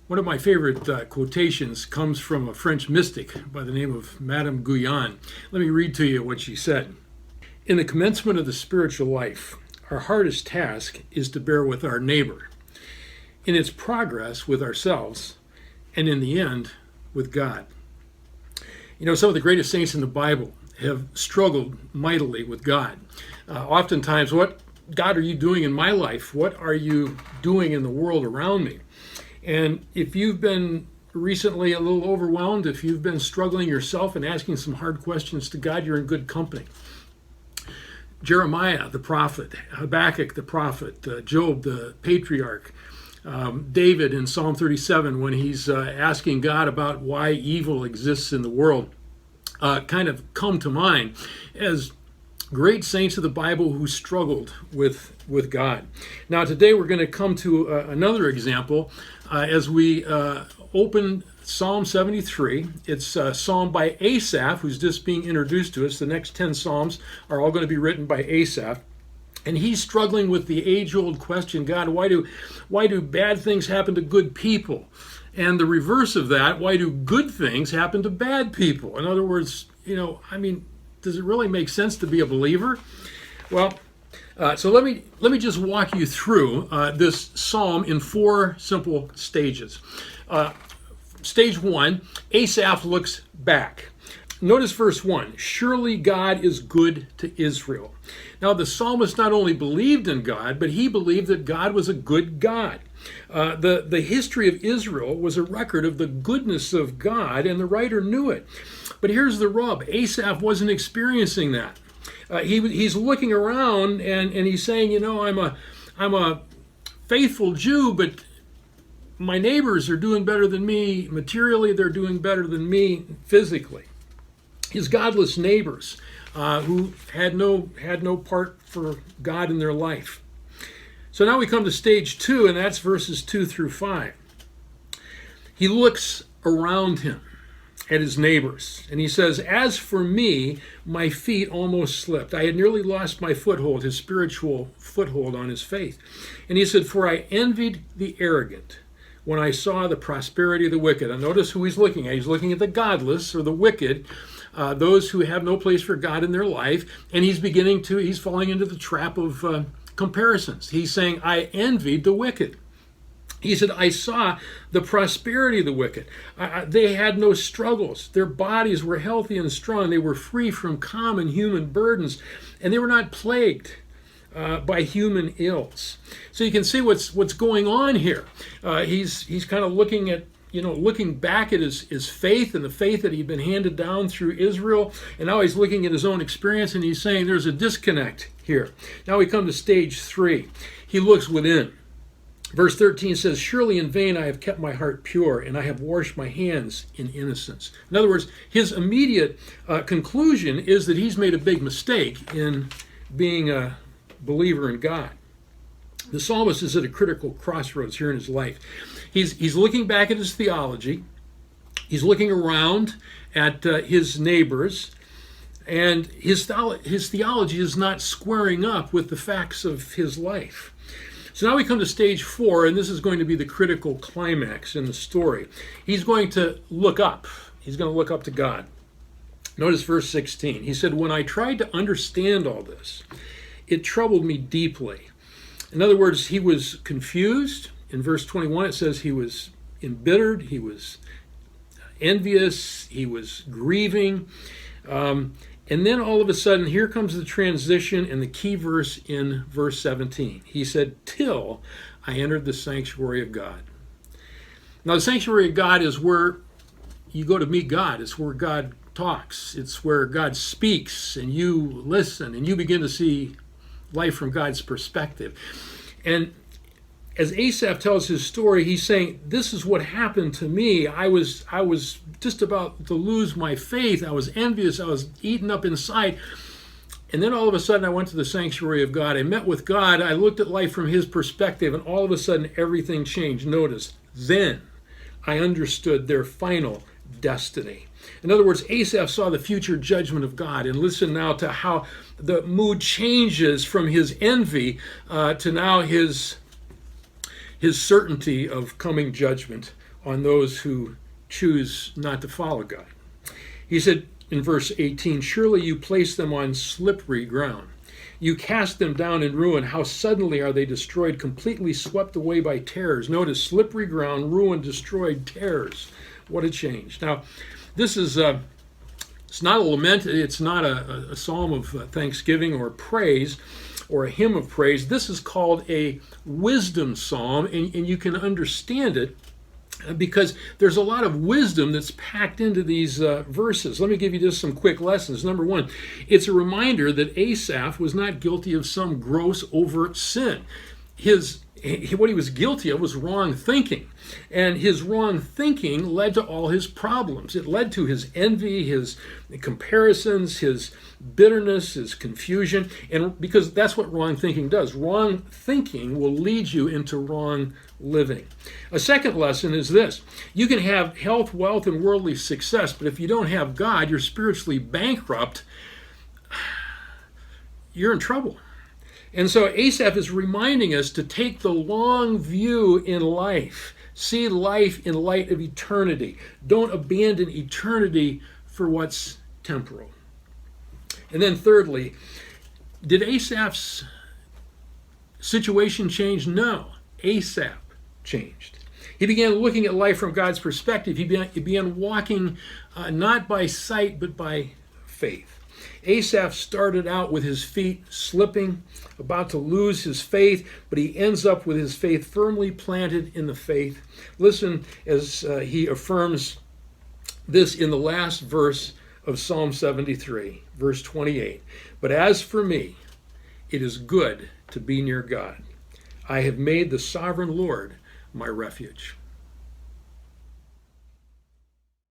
One of my favorite quotations comes from a French mystic by the name of Madame Guyon. Let me read to you what she said. In the commencement of the spiritual life, our hardest task is to bear with our neighbor, in its progress with ourselves, and in the end with God. You know, some of the greatest saints in the Bible have struggled mightily with God. Oftentimes, what God are you doing in my life? What are you doing in the world around me? And if you've been recently a little overwhelmed, if you've been struggling yourself and asking some hard questions to God, you're in good company. Jeremiah, the prophet, Habakkuk, the prophet, Job, the patriarch, David in Psalm 37, when he's asking God about why evil exists in the world, kind of come to mind as great saints of the Bible who struggled with God. Now today we're going to come to another example as we open Psalm 73. It's a psalm by Asaph, who's just being introduced to us. The next 10 psalms are all going to be written by Asaph. And he's struggling with the age-old question, God, why do bad things happen to good people? And the reverse of that, why do good things happen to bad people? In other words, does it really make sense to be a believer? Well, so let me just walk you through this psalm in 4 simple stages. Stage 1, Asaph looks back. Notice verse 1, surely God is good to Israel. Now the psalmist not only believed in God, but he believed that God was a good God. The history of Israel was a record of the goodness of God, and the writer knew it. But here's the rub. Asaph wasn't experiencing that. He's looking around and he's saying, I'm a faithful Jew, but my neighbors are doing better than me. Materially, they're doing better than me physically. His godless neighbors who had no part for God in their life. So now we come to stage 2, and that's verses 2 through 5. He looks around him at his neighbors, and he says, as for me, my feet almost slipped. I had nearly lost my foothold, his spiritual foothold on his faith. And he said, for I envied the arrogant when I saw the prosperity of the wicked. And notice who he's looking at. He's looking at the godless or the wicked, those who have no place for God in their life, and he's falling into the trap of comparisons. He's saying, I envied the wicked. He said, I saw the prosperity of the wicked. They had no struggles. Their bodies were healthy and strong. They were free from common human burdens, and they were not plagued by human ills. So you can see what's going on here. He's kind of looking back at his faith and the faith that he'd been handed down through Israel, and now he's looking at his own experience, and he's saying there's a disconnect here. Now we come to stage 3. He looks within. Verse 13 says, surely in vain I have kept my heart pure, and I have washed my hands in innocence. In other words, his immediate conclusion is that he's made a big mistake in being a believer in God. The psalmist is at a critical crossroads here in his life. He's looking back at his theology. He's looking around at his neighbors, and his theology is not squaring up with the facts of his life. So now we come to stage 4, and this is going to be the critical climax in the story. He's going to look up. He's going to look up to God. Notice verse 16. He said, when I tried to understand all this, it troubled me deeply. In other words, he was confused. In verse 21, it says he was embittered, he was envious, he was grieving. And then all of a sudden, here comes the transition and the key verse in verse 17. He said, till I entered the sanctuary of God. Now, the sanctuary of God is where you go to meet God. It's where God talks. It's where God speaks, and you listen, and you begin to see life from God's perspective. And as Asaph tells his story, he's saying, this is what happened to me. I was just about to lose my faith. I was envious. I was eaten up inside. And then all of a sudden, I went to the sanctuary of God. I met with God. I looked at life from his perspective, and all of a sudden, everything changed. Notice, then I understood their final destiny. In other words, Asaph saw the future judgment of God. And listen now to how the mood changes from his envy to now his certainty of coming judgment on those who choose not to follow God. He said in verse 18, surely you place them on slippery ground. You cast them down in ruin. How suddenly are they destroyed, completely swept away by terrors. Notice, slippery ground, ruin, destroyed, terrors. What a change. Now, this is it's not a lament. It's not a psalm of thanksgiving or praise or a hymn of praise. This is called a wisdom psalm, and you can understand it because there's a lot of wisdom that's packed into these verses. Let me give you just some quick lessons. Number one, it's a reminder that Asaph was not guilty of some gross, overt sin. What he was guilty of was wrong thinking. And his wrong thinking led to all his problems. It led to his envy, his comparisons, his bitterness, his confusion. And because that's what wrong thinking does. Wrong thinking will lead you into wrong living. A second lesson is this. You can have health, wealth, and worldly success, but if you don't have God, you're spiritually bankrupt. You're in trouble. And so Asaph is reminding us to take the long view in life. See life in light of eternity. Don't abandon eternity for what's temporal. And then thirdly, did Asaph's situation change? No. Asaph changed. He began looking at life from God's perspective. He began walking not by sight, but by faith. Asaph started out with his feet slipping, about to lose his faith, but he ends up with his faith firmly planted in the faith. Listen as he affirms this in the last verse of Psalm 73, verse 28. But as for me, it is good to be near God. I have made the sovereign Lord my refuge.